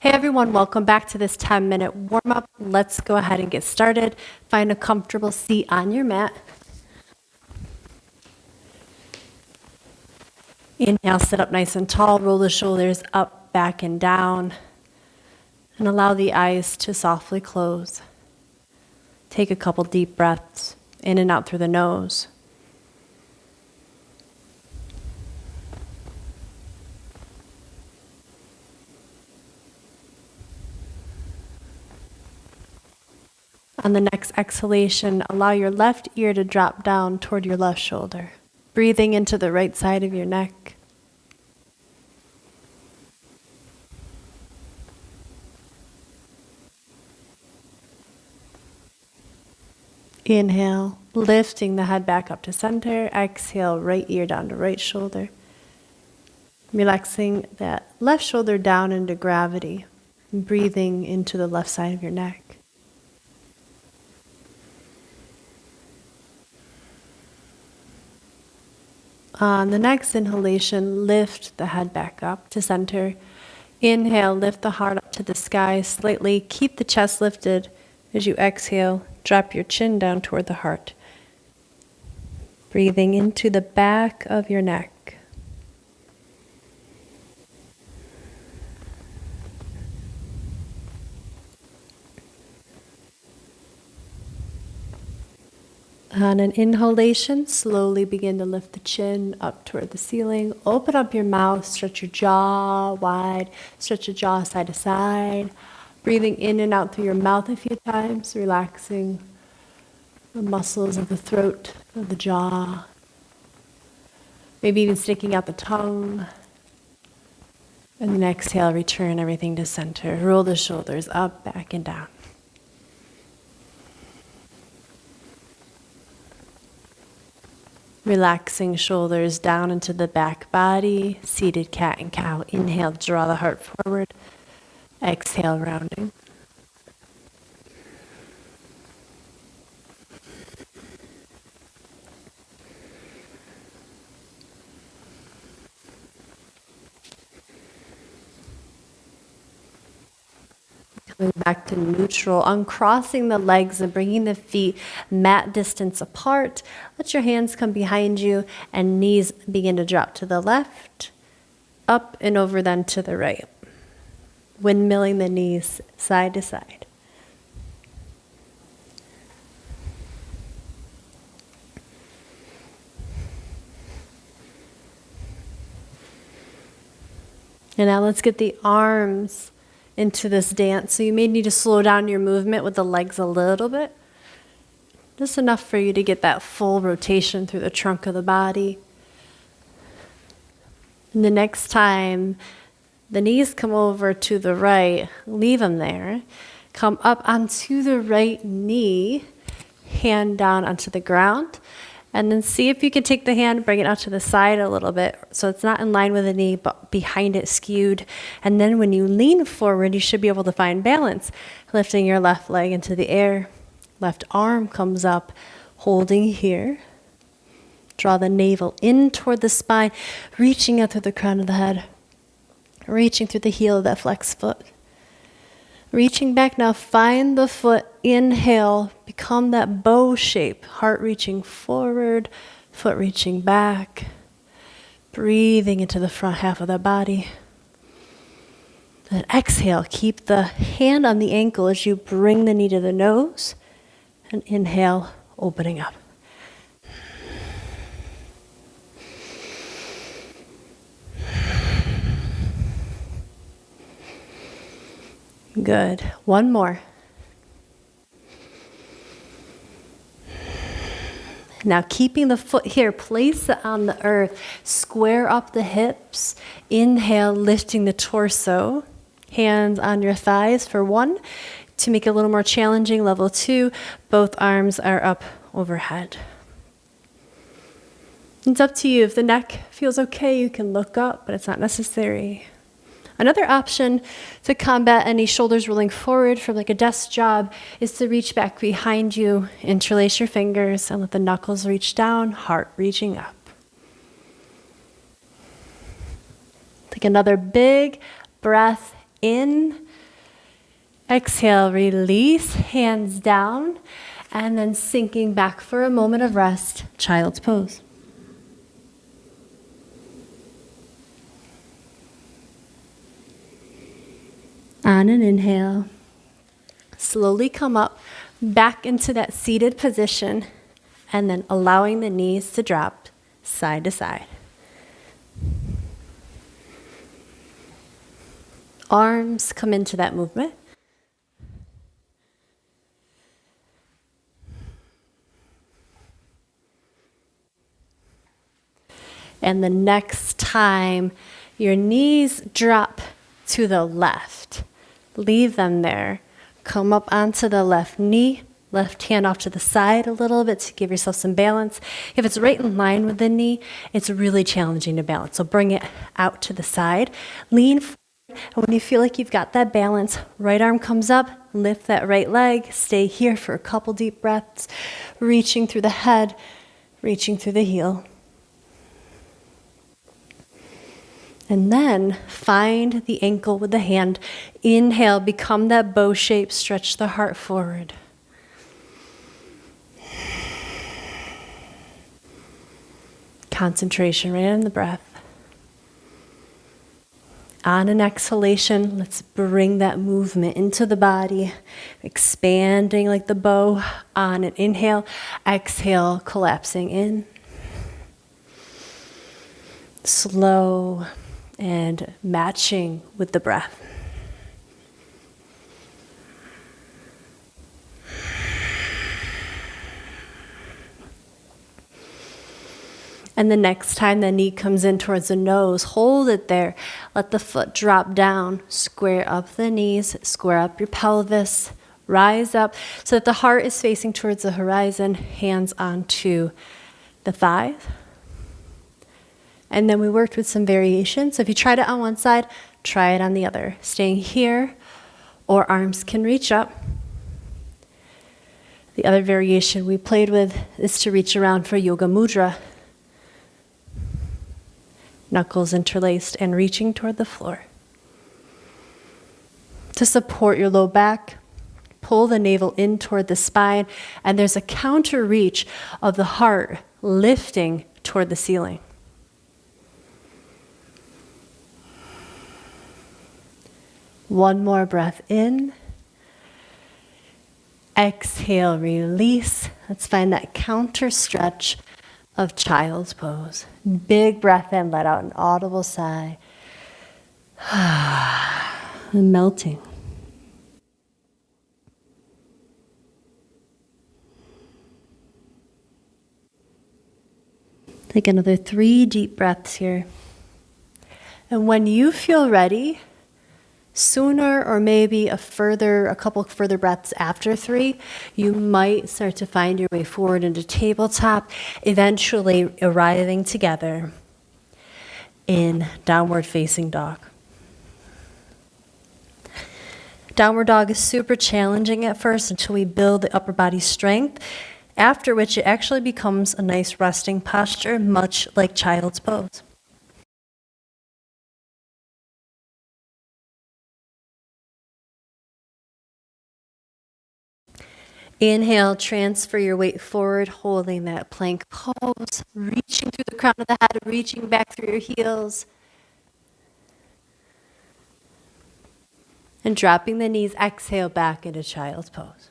Hey everyone, welcome back to this 10-minute warm-up. Let's go ahead and get started. Find a comfortable seat on your mat. Inhale, sit up nice and tall, roll the shoulders up, back, and down, and allow the eyes to softly close. Take a couple deep breaths in and out through the nose. On the next exhalation, allow your left ear to drop down toward your left shoulder, breathing into the right side of your neck. Inhale, lifting the head back up to center. Exhale, right ear down to right shoulder. Relaxing that left shoulder down into gravity, breathing into the left side of your neck. On the next inhalation, lift the head back up to center. Inhale, lift the heart up to the sky slightly. Keep the chest lifted. As you exhale, drop your chin down toward the heart. Breathing into the back of your neck. On an inhalation, slowly begin to lift the chin up toward the ceiling. Open up your mouth, stretch your jaw wide, stretch your jaw side to side. Breathing in and out through your mouth a few times, relaxing the muscles of the throat, of the jaw. Maybe even sticking out the tongue. And then exhale, return everything to center. Roll the shoulders up, back, and down. Relaxing shoulders down into the back body, seated cat and cow. Inhale, draw the heart forward. Exhale, rounding. Coming back to neutral, uncrossing the legs and bringing the feet mat distance apart. Let your hands come behind you and knees begin to drop to the left, up and over then to the right. Windmilling the knees side to side. And now let's get the arms into this dance. So you may need to slow down your movement with the legs a little bit. Just enough for you to get that full rotation through the trunk of the body. And the next time the knees come over to the right, leave them there. Come up onto the right knee, hand down onto the ground. And then see if you can take the hand, bring it out to the side a little bit so it's not in line with the knee, but behind it skewed. And then when you lean forward, you should be able to find balance. Lifting your left leg into the air. Left arm comes up, holding here. Draw the navel in toward the spine, reaching out through the crown of the head. Reaching through the heel of that flexed foot. Reaching back now, find the foot, inhale, become that bow shape, heart reaching forward, foot reaching back, breathing into the front half of the body. Then exhale, keep the hand on the ankle as you bring the knee to the nose, and inhale, opening up. Good. One more. Now keeping the foot here, place it on the earth. Square up the hips. Inhale, lifting the torso. Hands on your thighs for 1. To make it a little more challenging, level 2, both arms are up overhead. It's up to you. If the neck feels okay, you can look up, but it's not necessary. Another option to combat any shoulders rolling forward from like a desk job is to reach back behind you, interlace your fingers, and let the knuckles reach down, heart reaching up. Take another big breath in Exhale, release, hands down, and then sinking back for a moment of rest, child's pose. On an inhale, slowly come up back into that seated position, and then allowing the knees to drop side to side. Arms come into that movement. And the next time your knees drop to the left, leave them there. Come up onto the left knee, left hand off to the side a little bit to give yourself some balance. If it's right in line with the knee, it's really challenging to balance. So bring it out to the side. Lean forward, and when you feel like you've got that balance, right arm comes up, lift that right leg. Stay here for a couple deep breaths, reaching through the head, reaching through the heel. And then find the ankle with the hand. Inhale, become that bow shape, stretch the heart forward. Concentration right on the breath. On an exhalation, let's bring that movement into the body, expanding like the bow. On an inhale, exhale, collapsing in. Slow and matching with the breath. And the next time the knee comes in towards the nose, hold it there. Let the foot drop down. Square up the knees, square up your pelvis, rise up so that the heart is facing towards the horizon, hands onto the thighs. And then we worked with some variations. So if you tried it on one side, try it on the other. Staying here, or arms can reach up. The other variation we played with is to reach around for yoga mudra. Knuckles interlaced and reaching toward the floor. To support your low back, pull the navel in toward the spine, and there's a counter reach of the heart lifting toward the ceiling. One more breath in. Exhale, release. Let's find that counter stretch of child's pose. Big breath in, let out an audible sigh. And melting. Take another 3 deep breaths here. And when you feel ready, sooner or maybe a couple further breaths after 3, you might start to find your way forward into tabletop, eventually arriving together in downward facing dog. Downward dog is super challenging at first until we build the upper body strength, after which it actually becomes a nice resting posture, much like child's pose. Inhale, transfer your weight forward, holding that plank pose, reaching through the crown of the head, reaching back through your heels. And dropping the knees, exhale back into child's pose.